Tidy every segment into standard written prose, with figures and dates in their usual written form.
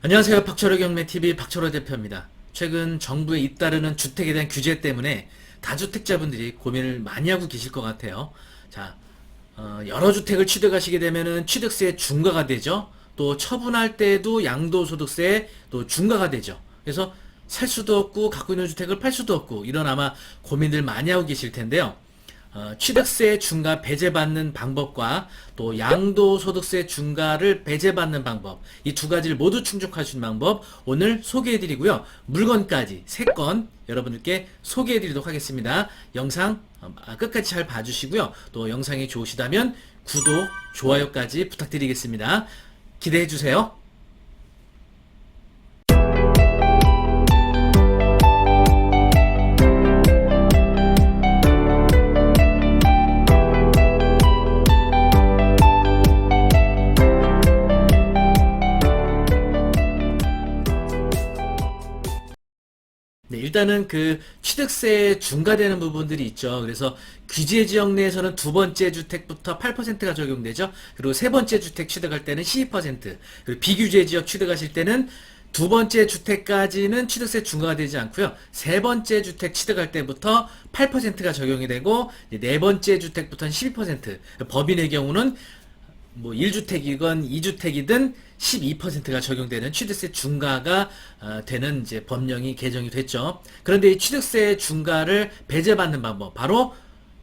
안녕하세요. 박철호 경매TV 박철호 대표입니다. 최근 정부의 잇따르는 주택에 대한 규제 때문에 다주택자분들이 고민을 많이 하고 계실 것 같아요. 자, 여러 주택을 취득하시게 되면은 취득세 중과가 되죠. 또 처분할 때도 양도소득세 또 중과가 되죠. 그래서 살 수도 없고 갖고 있는 주택을 팔 수도 없고 이런 아마 고민들 많이 하고 계실 텐데요. 취득세 중과 배제받는 방법과 또 양도소득세 중과를 배제받는 방법, 이 두 가지를 모두 충족할 수 있는 방법 오늘 소개해드리고요. 물건까지 3건 여러분들께 해드리도록 하겠습니다. 영상 끝까지 잘 봐주시고요. 또 영상이 좋으시다면 구독, 좋아요까지 부탁드리겠습니다. 기대해주세요. 네, 일단은 그 취득세 중과되는 부분들이 있죠. 그래서 규제 지역 내에서는 두 번째 주택부터 8%가 적용되죠. 그리고 세 번째 주택 취득할 때는 12%, 그리고 비규제 지역 취득하실 때는 두 번째 주택까지는 취득세 중과가 되지 않고요. 세 번째 주택 취득할 때부터 8%가 적용이 되고 네 번째 주택부터는 12%. 법인의 경우는 뭐 1주택이건 2주택이든 12%가 적용되는 취득세 중과가 되는 이제 법령이 개정이 됐죠. 그런데 이 취득세 중과를 배제받는 방법 바로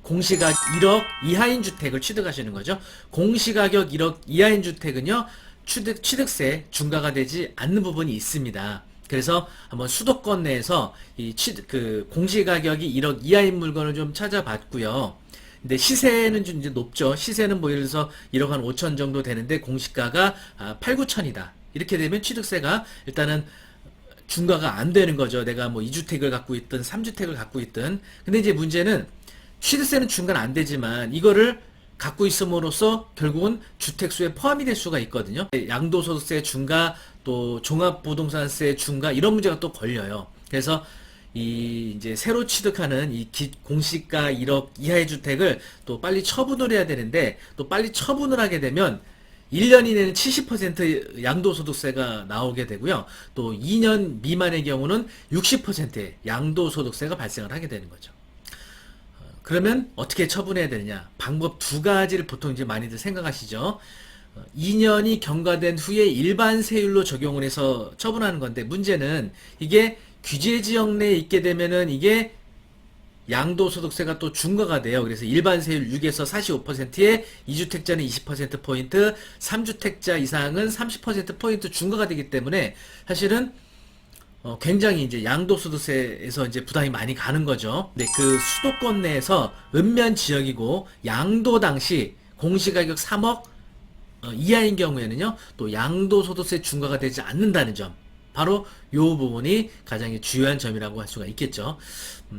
공시가격 1억 이하인 주택을 취득하시는 거죠. 공시가격 1억 이하인 주택은요. 취득세 중과가 되지 않는 부분이 있습니다. 그래서 한번 수도권 내에서 이 공시가격이 1억 이하인 물건을 좀 찾아봤고요. 근데 시세는 좀 이제 높죠. 시세는 뭐 예를 들어서 1억 한 5천 정도 되는데 공시가가 8, 9천이다. 이렇게 되면 취득세가 일단은 중과가 안 되는 거죠. 내가 뭐 2주택을 갖고 있든 3주택을 갖고 있든. 근데 이제 문제는 취득세는 중과는 안 되지만 이거를 갖고 있음으로써 결국은 주택수에 포함이 될 수가 있거든요. 양도소득세 중과 또 종합부동산세 중과 이런 문제가 또 걸려요. 그래서 이제 새로 취득하는 공시가 1억 이하의 주택을 또 빨리 처분을 해야 되는데 또 빨리 처분을 하게 되면 1년 이내는 70% 양도소득세가 나오게 되고요. 또 2년 미만의 경우는 60%의 양도소득세가 발생을 하게 되는 거죠. 그러면 어떻게 처분해야 되느냐? 방법 두 가지를 보통 이제 많이들 생각하시죠. 2년이 경과된 후에 일반 세율로 적용을 해서 처분하는 건데 문제는 이게 규제 지역 내에 있게 되면은 이게 양도소득세가 또 중과가 돼요. 그래서 일반 세율 6에서 45%에 2주택자는 20%포인트, 3주택자 이상은 30%포인트 중과가 되기 때문에 사실은 굉장히 이제 양도소득세에서 이제 부담이 많이 가는 거죠. 근데 그 수도권 내에서 읍면 지역이고 양도 당시 공시가격 3억 이하인 경우에는요, 또 양도소득세 중과가 되지 않는다는 점. 바로 요 부분이 가장 주요한 점이라고 할 수가 있겠죠.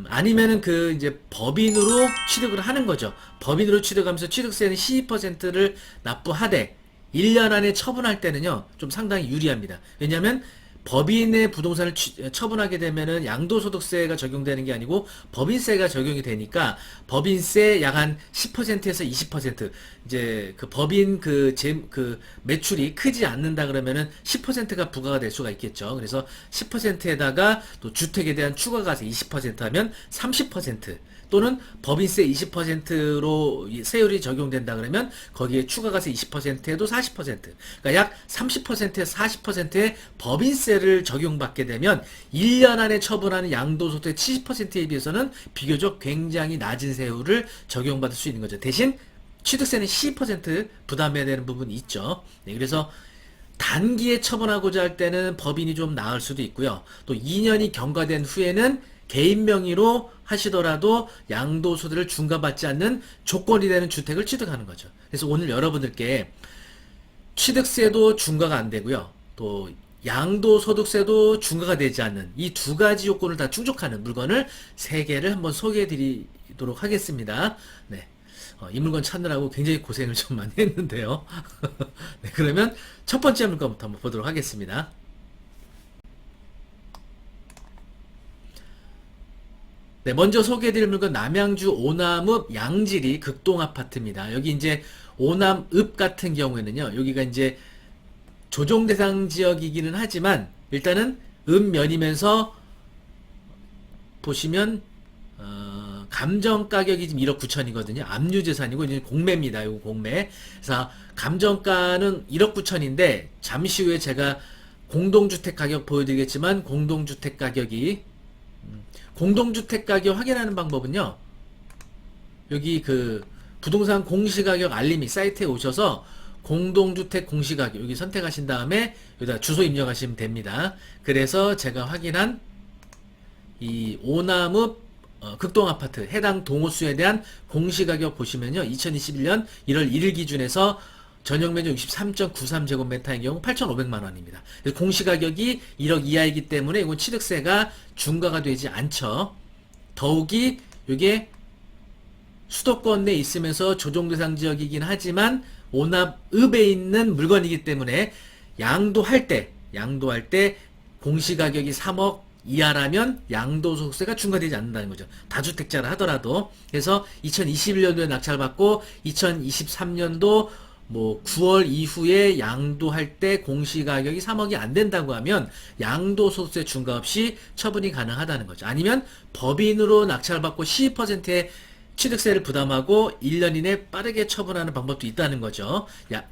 아니면은 그 이제 법인으로 취득을 하는 거죠. 법인으로 취득하면서 취득세는 12%를 납부하되 1년 안에 처분할 때는요, 좀 상당히 유리합니다. 왜냐하면 법인의 부동산을 처분하게 되면은 양도소득세가 적용되는 게 아니고 법인세가 적용이 되니까 법인세 약 한 10%에서 20% 이제 그 법인 그 매출이 크지 않는다 그러면은 10%가 부과가 될 수가 있겠죠. 그래서 10%에다가 또 주택에 대한 추가가세 20% 하면 30% 또는 법인세 20%로 세율이 적용된다 그러면 거기에 추가가세 20%에도 40%, 그러니까 약 30%에서 40%의 법인세를 적용받게 되면 1년 안에 처분하는 양도소득의 70%에 비해서는 비교적 굉장히 낮은 세율을 적용받을 수 있는 거죠. 대신 취득세는 12% 부담해야 되는 부분이 있죠. 네, 그래서 단기에 처분하고자 할 때는 법인이 좀 나을 수도 있고요. 또 2년이 경과된 후에는 개인 명의로 하시더라도 양도소득을 중과받지 않는 조건이 되는 주택을 취득하는 거죠. 그래서 오늘 여러분들께 취득세도 중과가 안 되고요. 또 양도소득세도 중과가 되지 않는 이 두 가지 요건을 다 충족하는 물건을 3개를 한번 소개해 드리도록 하겠습니다. 네. 이 물건 찾느라고 굉장히 고생을 좀 많이 했는데요. 네, 그러면 첫 번째 물건부터 한번 보도록 하겠습니다. 네, 먼저 소개해드릴 물건 남양주 오남읍 양지리 극동 아파트입니다. 여기 이제 오남읍 같은 경우에는요, 여기가 이제 조정 대상 지역이기는 하지만 일단은 읍면이면서 보시면 감정 가격이 지금 1억 9천이거든요. 압류재산이고 이제 공매입니다. 이거 공매. 그래서 감정가는 1억 9천인데 잠시 후에 제가 공동주택 가격 보여드리겠지만 공동주택 가격이 공동주택 가격 확인하는 방법은요. 여기 그 부동산 공시가격 알림이 사이트에 오셔서 공동주택 공시가격 여기 선택하신 다음에 여기다 주소 입력하시면 됩니다. 그래서 제가 확인한 이 오남읍 극동아파트 해당 동호수에 대한 공시가격 보시면요. 2021년 1월 1일 기준에서 전용면적 63.93제곱미터인 경우 8,500만원입니다. 공시가격이 1억 이하이기 때문에 이건 취득세가 중과가 되지 않죠. 더욱이 이게 수도권 내에 있으면서 조정대상 지역이긴 하지만 오납읍에 있는 물건이기 때문에 양도할 때 공시가격이 3억 이하라면 양도소득세가 중과되지 않는다는 거죠. 다주택자라 하더라도. 그래서 2021년도에 낙찰받고 2023년도 뭐 9월 이후에 양도할 때 공시가격이 3억이 안 된다고 하면 양도소득세 중과 없이 처분이 가능하다는 거죠. 아니면 법인으로 낙찰받고 12%의 취득세를 부담하고 1년 이내 빠르게 처분하는 방법도 있다는 거죠.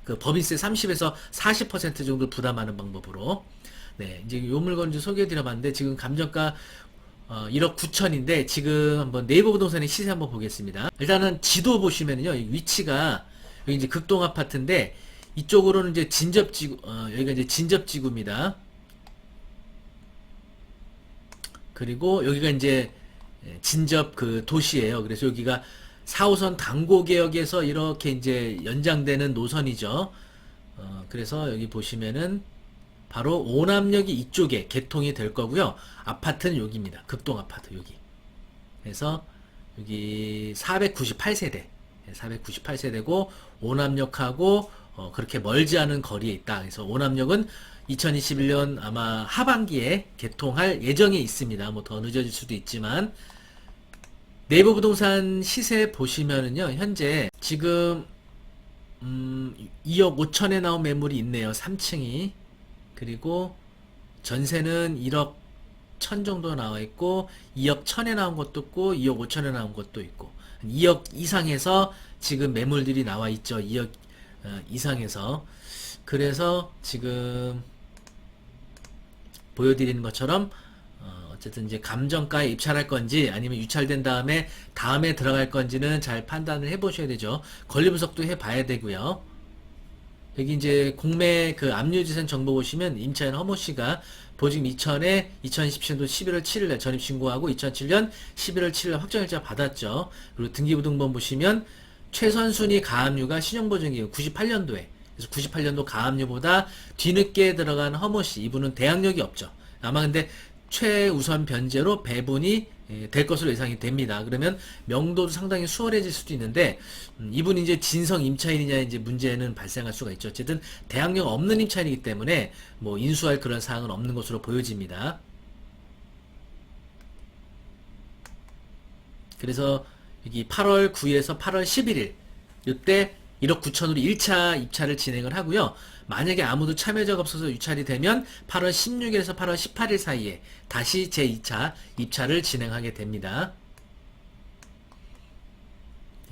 그 법인세 30에서 40% 정도 부담하는 방법으로. 네, 이제 요 물건 좀 소개해드려봤는데 지금 감정가 1억 9천인데 지금 한번 네이버 부동산의 시세 한번 보겠습니다. 일단은 지도 보시면요, 위치가 여기 이제 극동 아파트인데 이쪽으로는 이제 진접지구, 여기가 이제 진접지구입니다. 그리고 여기가 이제 진접 그 도시예요. 그래서 여기가 4호선 당고개역에서 이렇게 이제 연장되는 노선이죠. 그래서 여기 보시면은 바로 오남역이 이쪽에 개통이 될 거고요. 아파트는 여기입니다. 극동 아파트 여기. 그래서 여기 498세대. 498세대고 오남역하고 그렇게 멀지 않은 거리에 있다. 그래서 오남역은 2021년 아마 하반기에 개통할 예정에 있습니다. 뭐 더 늦어질 수도 있지만 네이버 부동산 시세 보시면은요. 현재 지금 2억 5천에 나온 매물이 있네요. 3층이. 그리고 전세는 1억 1천 정도 나와 있고 2억 1천에 나온 것도 있고 2억 5천에 나온 것도 있고 2억 이상에서 지금 매물들이 나와 있죠. 2억 이상에서. 그래서 지금 보여드리는 것처럼 어쨌든 이제 감정가에 입찰할 건지 아니면 유찰된 다음에 들어갈 건지는 잘 판단을 해 보셔야 되죠. 권리 분석도 해 봐야 되고요. 여기 이제 공매 그 압류지산 정보 보시면 임차인 허모 씨가 보증 2000에 2017년도 11월 7일에 전입 신고하고 2007년 11월 7일에 확정일자 받았죠. 그리고 등기부등본 보시면 최선순위 가압류가 신용보증이에요. 98년도에. 그래서 98년도 가압류보다 뒤늦게 들어간 허모 씨. 이분은 대항력이 없죠. 아마 근데 최우선 변제로 배분이 될 것으로 예상이 됩니다. 그러면 명도도 상당히 수월해질 수도 있는데 이분이 이제 진성 임차인이냐 이제 문제는 발생할 수가 있죠. 어쨌든 대항력 없는 임차인이기 때문에 뭐 인수할 그런 사항은 없는 것으로 보여집니다. 그래서 여기 8월 9일에서 8월 11일 이때 1억 9천으로 1차 입찰을 진행을 하고요. 만약에 아무도 참여자가 없어서 유찰이 되면 8월 16일에서 8월 18일 사이에 다시 제2차 입찰을 진행하게 됩니다.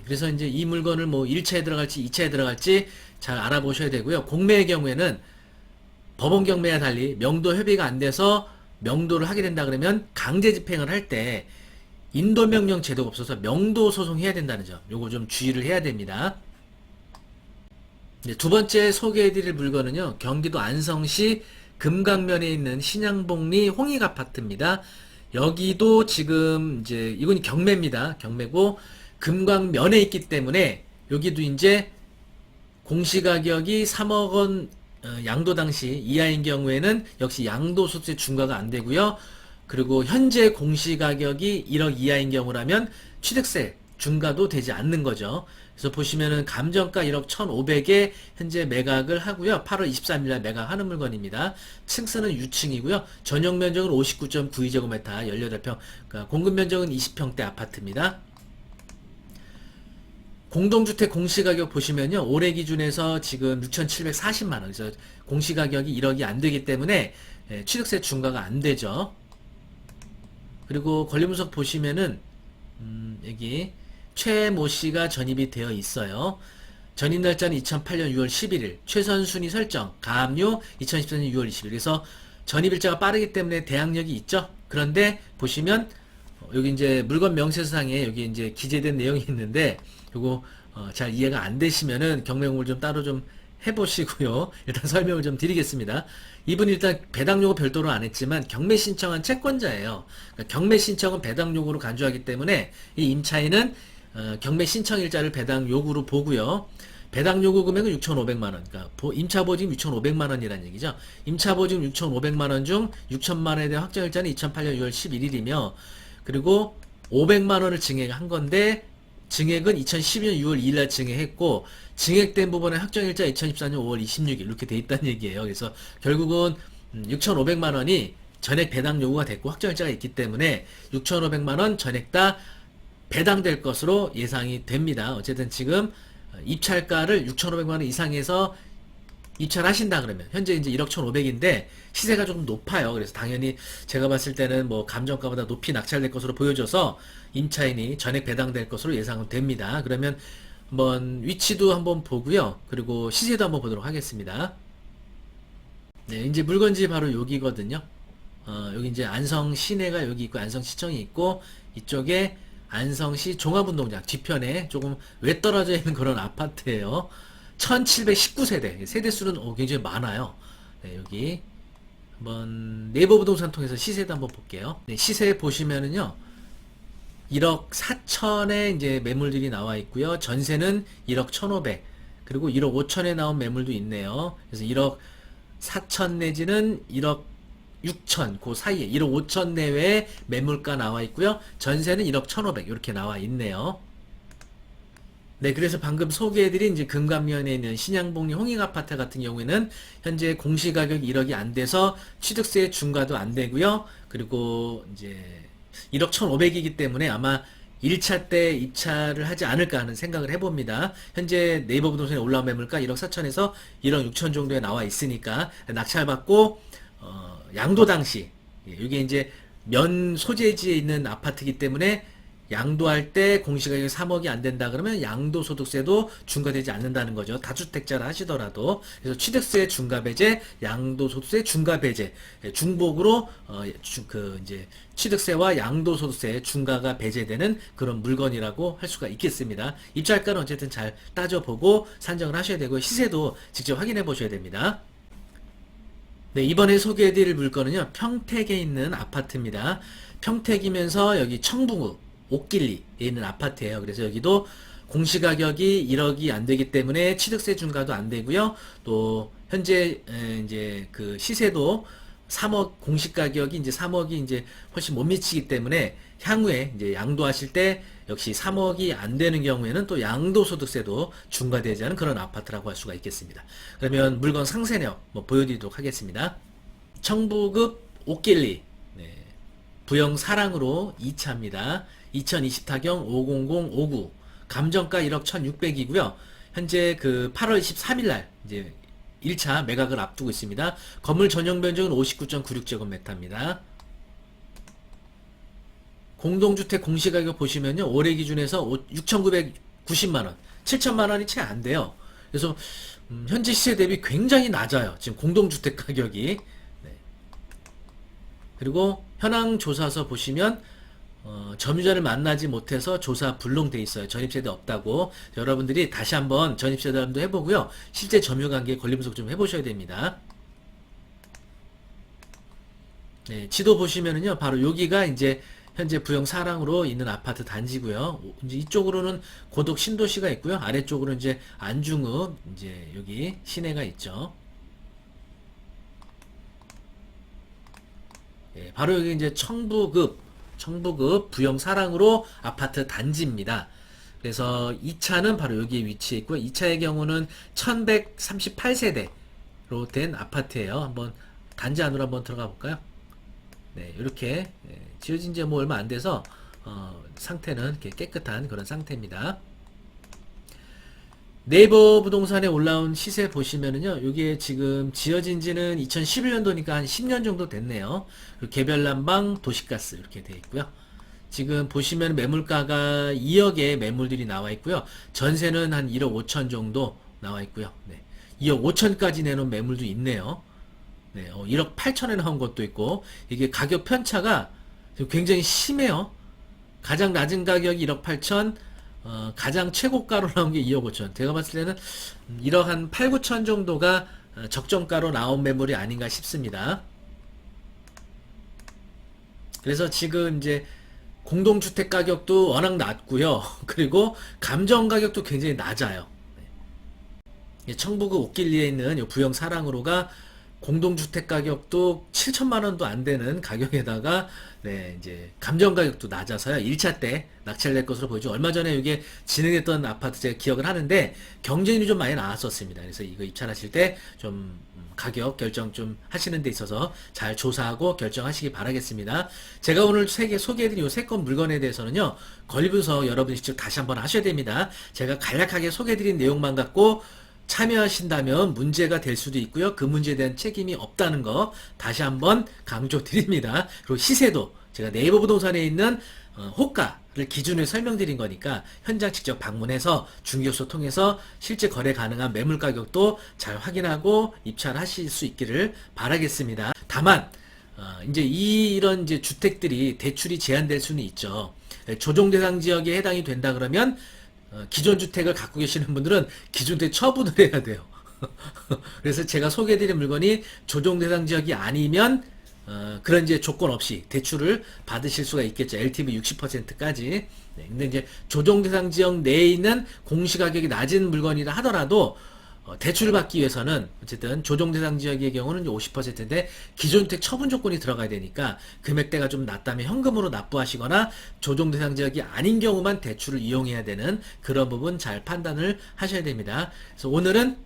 그래서 이제 이 물건을 뭐 1차에 들어갈지 2차에 들어갈지 잘 알아보셔야 되고요. 공매의 경우에는 법원 경매와 달리 명도 협의가 안 돼서 명도를 하게 된다 그러면 강제 집행을 할 때 인도명령 제도가 없어서 명도 소송해야 된다는 점. 요거 좀 주의를 해야 됩니다. 두 번째 소개해드릴 물건은요. 경기도 안성시 금강면에 있는 신양복리 홍익 아파트입니다. 여기도 지금 이제 이건 경매입니다. 경매고 금강면에 있기 때문에 여기도 이제 공시가격이 3억 원 양도 당시 이하인 경우에는 역시 양도소득세 중과가 안 되고요. 그리고 현재 공시가격이 1억 이하인 경우라면 취득세 중과도 되지 않는 거죠. 그래서 보시면은 감정가 1억 1,500에 현재 매각을 하고요. 8월 23일날 매각하는 물건입니다. 층수는 유층이고요. 전용 면적은 59.92제곱미터 18평, 그러니까 공급 면적은 20평대 아파트입니다. 공동주택 공시가격 보시면요. 올해 기준에서 지금 6,740만 원. 그래서 공시가격이 1억이 안 되기 때문에 취득세 중과가 안 되죠. 그리고 권리분석 보시면은 여기 최모 씨가 전입이 되어 있어요. 전입 날짜는 2008년 6월 11일, 최선순위 설정, 가압류 2014년 6월 20일. 그래서 전입일자가 빠르기 때문에 대항력이 있죠. 그런데 보시면 여기 이제 물건 명세서상에 여기 이제 기재된 내용이 있는데 요거 잘 이해가 안 되시면은 경매 공부를 좀 따로 좀 해보시고요. 일단 설명을 좀 드리겠습니다. 이분 일단 배당 요구 별도로 안 했지만 경매 신청한 채권자예요. 그러니까 경매 신청은 배당 요구로 간주하기 때문에 이 임차인은 경매 신청 일자를 배당 요구로 보고요. 배당 요구 금액은 6,500만 원. 그러니까 임차 보증 6,500만 원이라는 얘기죠. 임차 보증 6,500만 원 중 6천만 원에 대한 확정 일자는 2008년 6월 11일이며 그리고 500만 원을 증액한 건데 증액은 2012년 6월 2일 날 증액했고 증액된 부분의 확정일자 2014년 5월 26일 이렇게 돼 있다는 얘기예요. 그래서 결국은 6,500만 원이 전액 배당 요구가 됐고 확정일자가 있기 때문에 6,500만 원 전액 다 배당될 것으로 예상이 됩니다. 어쨌든 지금 입찰가를 6,500만 원 이상에서 입찰하신다 그러면 현재 이제 1억 1,500인데 시세가 조금 높아요. 그래서 당연히 제가 봤을 때는 뭐 감정가보다 높이 낙찰될 것으로 보여져서 임차인이 전액 배당될 것으로 예상은 됩니다. 그러면 한번 위치도 한번 보고요. 그리고 시세도 한번 보도록 하겠습니다. 네, 이제 물건지 바로 여기거든요. 여기 이제 안성 시내가 여기 있고 안성시청이 있고 이쪽에 안성시 종합운동장 뒤편에 조금 외떨어져 있는 그런 아파트예요. 1719세대. 세대수는 굉장히 많아요. 네, 여기 한번 네이버 부동산 통해서 시세도 한번 볼게요. 네, 시세 보시면은요. 1억 4천에 이제 매물들이 나와 있고요. 전세는 1억 1,500. 그리고 1억 5천에 나온 매물도 있네요. 그래서 1억 4천 내지는 1억 6천 그 사이에 1억 5천 내외의 매물가 나와 있고요. 전세는 1억 1,500 이렇게 나와 있네요. 네, 그래서 방금 소개해드린 이제 금감면에 있는 신양복리 홍익아파트 같은 경우에는 현재 공시가격이 1억이 안 돼서 취득세 중과도 안 되고요. 그리고 이제 1억 1,500이기 때문에 아마 1차 때 입찰을 하지 않을까 하는 생각을 해봅니다. 현재 네이버 부동산에 올라온 매물가 1억 4천에서 1억 6천 정도에 나와 있으니까 낙찰받고 양도 당시 이게 이제 면 소재지에 있는 아파트이기 때문에 양도할 때 공시가격이 3억이 안 된다 그러면 양도소득세도 중과되지 않는다는 거죠. 다주택자라 하시더라도. 그래서 취득세 중과배제, 양도소득세 중과배제, 중복으로 이제 취득세와 양도소득세 중과가 배제되는 그런 물건이라고 할 수가 있겠습니다. 입찰가는 어쨌든 잘 따져보고 산정을 하셔야 되고 시세도 직접 확인해 보셔야 됩니다. 네, 이번에 소개해드릴 물건은요, 평택에 있는 아파트입니다. 평택이면서 여기 청북, 옥길리에 있는 아파트예요. 그래서 여기도 공시가격이 1억이 안 되기 때문에 취득세 중과도 안 되고요. 또 현재 이제 그 시세도 3억 공시가격이 이제 3억이 이제 훨씬 못 미치기 때문에 향후에 이제 양도하실 때 역시 3억이 안 되는 경우에는 또 양도소득세도 중과되지 않은 그런 아파트라고 할 수가 있겠습니다. 그러면 물건 상세력 보여드리도록 하겠습니다. 청부급 옥길리 부영 사랑으로 2차입니다. 2024경 50059 감정가 1억 1,600이고요. 현재 그 8월 23일 날 이제 1차 매각을 앞두고 있습니다. 건물 전용 면적은 59.96제곱미터입니다. 공동주택 공시가격 보시면요. 올해 기준에서 6,990만원, 7천만원이 채 안 돼요. 그래서 현재 시세 대비 굉장히 낮아요. 지금 공동주택 가격이. 네. 그리고 현황 조사서 보시면 점유자를 만나지 못해서 조사 불능돼 있어요. 전입세대 없다고. 여러분들이 다시 한번 전입세대도 해보고요. 실제 점유관계 권리분석 좀 해보셔야 됩니다. 네, 지도 보시면은요, 바로 여기가 이제 현재 부영 사랑으로 있는 아파트 단지고요. 이제 이쪽으로는 고덕 신도시가 있고요. 아래쪽으로 이제 안중읍 이제 여기 시내가 있죠. 네, 바로 여기 이제 청부급 부영 사랑으로 아파트 단지입니다. 그래서 2차는 바로 여기에 위치해 있고요. 2차의 경우는 1138세대로 된 아파트예요. 한번 단지 안으로 한번 들어가 볼까요? 네, 이렇게 지어진 지 뭐 얼마 안 돼서 상태는 이렇게 깨끗한 그런 상태입니다. 네이버 부동산에 올라온 시세 보시면은요, 이게 지금 지어진 지는 2011년도니까 한 10년 정도 됐네요. 그리고 개별 난방, 도시가스 이렇게 돼 있고요. 지금 보시면 매물가가 2억의 매물들이 나와 있고요. 전세는 한 1억 5천 정도 나와 있고요. 네. 2억 5천까지 내놓은 매물도 있네요. 네, 1억 8천에 나온 것도 있고, 이게 가격 편차가 굉장히 심해요. 가장 낮은 가격이 1억 8천, 가장 최고가로 나온 게 2억 5천. 제가 봤을 때는 1억 한 8, 9천 정도가 적정가로 나온 매물이 아닌가 싶습니다. 그래서 지금 이제 공동주택 가격도 워낙 낮고요. 그리고 감정 가격도 굉장히 낮아요. 청부구 옥길리에 있는 요 부영 사랑으로가 공동주택 가격도 7천만 원도 안 되는 가격에다가 네, 이제 감정 가격도 낮아서요. 1차 때 낙찰 낼 것으로 보이죠. 얼마 전에 이게 진행했던 아파트 제가 기억을 하는데 경쟁률이 좀 많이 나왔었습니다. 그래서 이거 입찰하실 때 좀 가격 결정 좀 하시는 데 있어서 잘 조사하고 결정하시기 바라겠습니다. 제가 오늘 소개해드린 요 세 건 물건에 대해서는요. 권리분석 여러분이 직접 다시 한번 하셔야 됩니다. 제가 간략하게 소개해드린 내용만 갖고 참여하신다면 문제가 될 수도 있고요. 그 문제에 대한 책임이 없다는 거 다시 한번 강조드립니다. 그리고 시세도 제가 네이버 부동산에 있는 호가를 기준으로 설명드린 거니까 현장 직접 방문해서 중개업소 통해서 실제 거래 가능한 매물 가격도 잘 확인하고 입찰하실 수 있기를 바라겠습니다. 다만 이제 이런 이제 주택들이 대출이 제한될 수는 있죠. 조정 대상 지역에 해당이 된다 그러면 기존 주택을 갖고 계시는 분들은 기존 주택 처분을 해야 돼요. 그래서 제가 소개해드린 물건이 조정 대상 지역이 아니면 그런 이제 조건 없이 대출을 받으실 수가 있겠죠. LTV 60%까지. 네, 근데 이제 조정 대상 지역 내에 있는 공시가격이 낮은 물건이라 하더라도 대출을 받기 위해서는 어쨌든 조정 대상 지역의 경우는 50%인데 기존 주택 처분 조건이 들어가야 되니까 금액대가 좀 낮다면 현금으로 납부하시거나 조정 대상 지역이 아닌 경우만 대출을 이용해야 되는 그런 부분 잘 판단을 하셔야 됩니다. 그래서 오늘은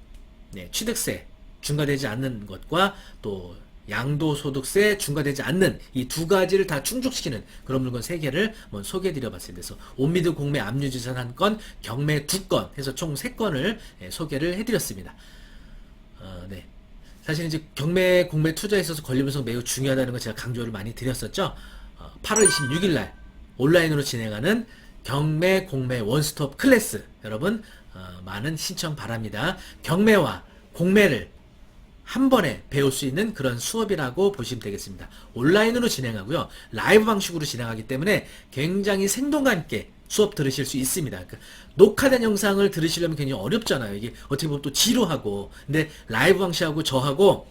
네, 취득세 중과되지 않는 것과 또 양도소득세 중과되지 않는 이 두 가지를 다 충족시키는 그런 물건 3개를 한번 소개해드려 봤습니다. 그래서 온미드 공매 압류지산 1건, 경매 2건 해서 총 3건을 소개를 해드렸습니다. 네. 사실 이제 경매 공매 투자에 있어서 권리분석 매우 중요하다는 걸 제가 강조를 많이 드렸었죠. 8월 26일 날 온라인으로 진행하는 경매 공매 원스톱 클래스 여러분 많은 신청 바랍니다. 경매와 공매를 한 번에 배울 수 있는 그런 수업이라고 보시면 되겠습니다. 온라인으로 진행하고요. 라이브 방식으로 진행하기 때문에 굉장히 생동감 있게 수업 들으실 수 있습니다. 그러니까 녹화된 영상을 들으시려면 굉장히 어렵잖아요. 이게 어떻게 보면 또 지루하고. 근데 라이브 방식하고 저하고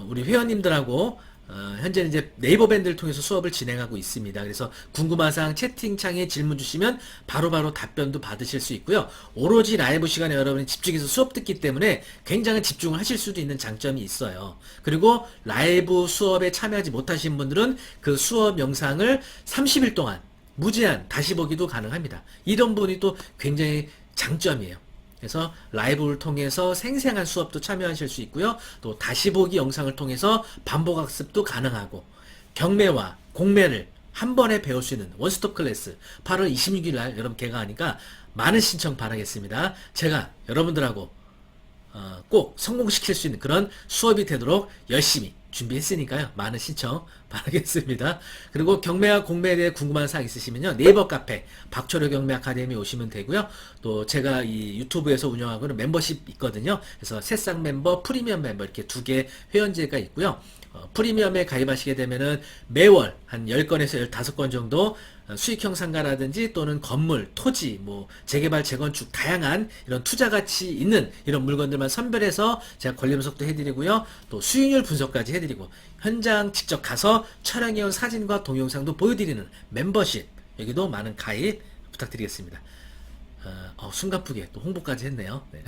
우리 회원님들하고 현재는 이제 네이버 밴드를 통해서 수업을 진행하고 있습니다. 그래서 궁금한 사항 채팅창에 질문 주시면 바로바로 답변도 받으실 수 있고요. 오로지 라이브 시간에 여러분이 집중해서 수업 듣기 때문에 굉장히 집중을 하실 수도 있는 장점이 있어요. 그리고 라이브 수업에 참여하지 못하신 분들은 그 수업 영상을 30일 동안 무제한 다시 보기도 가능합니다. 이런 부분이 또 굉장히 장점이에요. 그래서 라이브를 통해서 생생한 수업도 참여하실 수 있고요. 또 다시 보기 영상을 통해서 반복 학습도 가능하고 경매와 공매를 한 번에 배울 수 있는 원스톱 클래스 8월 26일 날 여러분 개강하니까 많은 신청 바라겠습니다. 제가 여러분들하고 꼭 성공시킬 수 있는 그런 수업이 되도록 열심히 준비했으니까요. 많은 신청 바라겠습니다. 그리고 경매와 공매에 대해 궁금한 사항 있으시면요. 네이버 카페 박철호 경매 아카데미 오시면 되고요. 또 제가 이 유튜브에서 운영하고 있는 멤버십 있거든요. 그래서 새싹 멤버, 프리미엄 멤버 이렇게 2개 회원제가 있고요. 프리미엄에 가입하시게 되면은 매월 한 10건에서 15건 정도 수익형 상가라든지 또는 건물, 토지, 뭐 재개발, 재건축 다양한 이런 투자 가치 있는 이런 물건들만 선별해서 제가 권리 분석도 해드리고요. 또 수익률 분석까지 해드리고 현장 직접 가서 촬영해온 사진과 동영상도 보여드리는 멤버십 여기도 많은 가입 부탁드리겠습니다. 숨가쁘게 또 홍보까지 했네요. 네.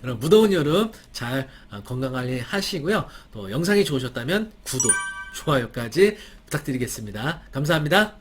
여러분 무더운 여름 잘 건강관리 하시고요. 또 영상이 좋으셨다면 구독, 좋아요까지 부탁드리겠습니다. 감사합니다.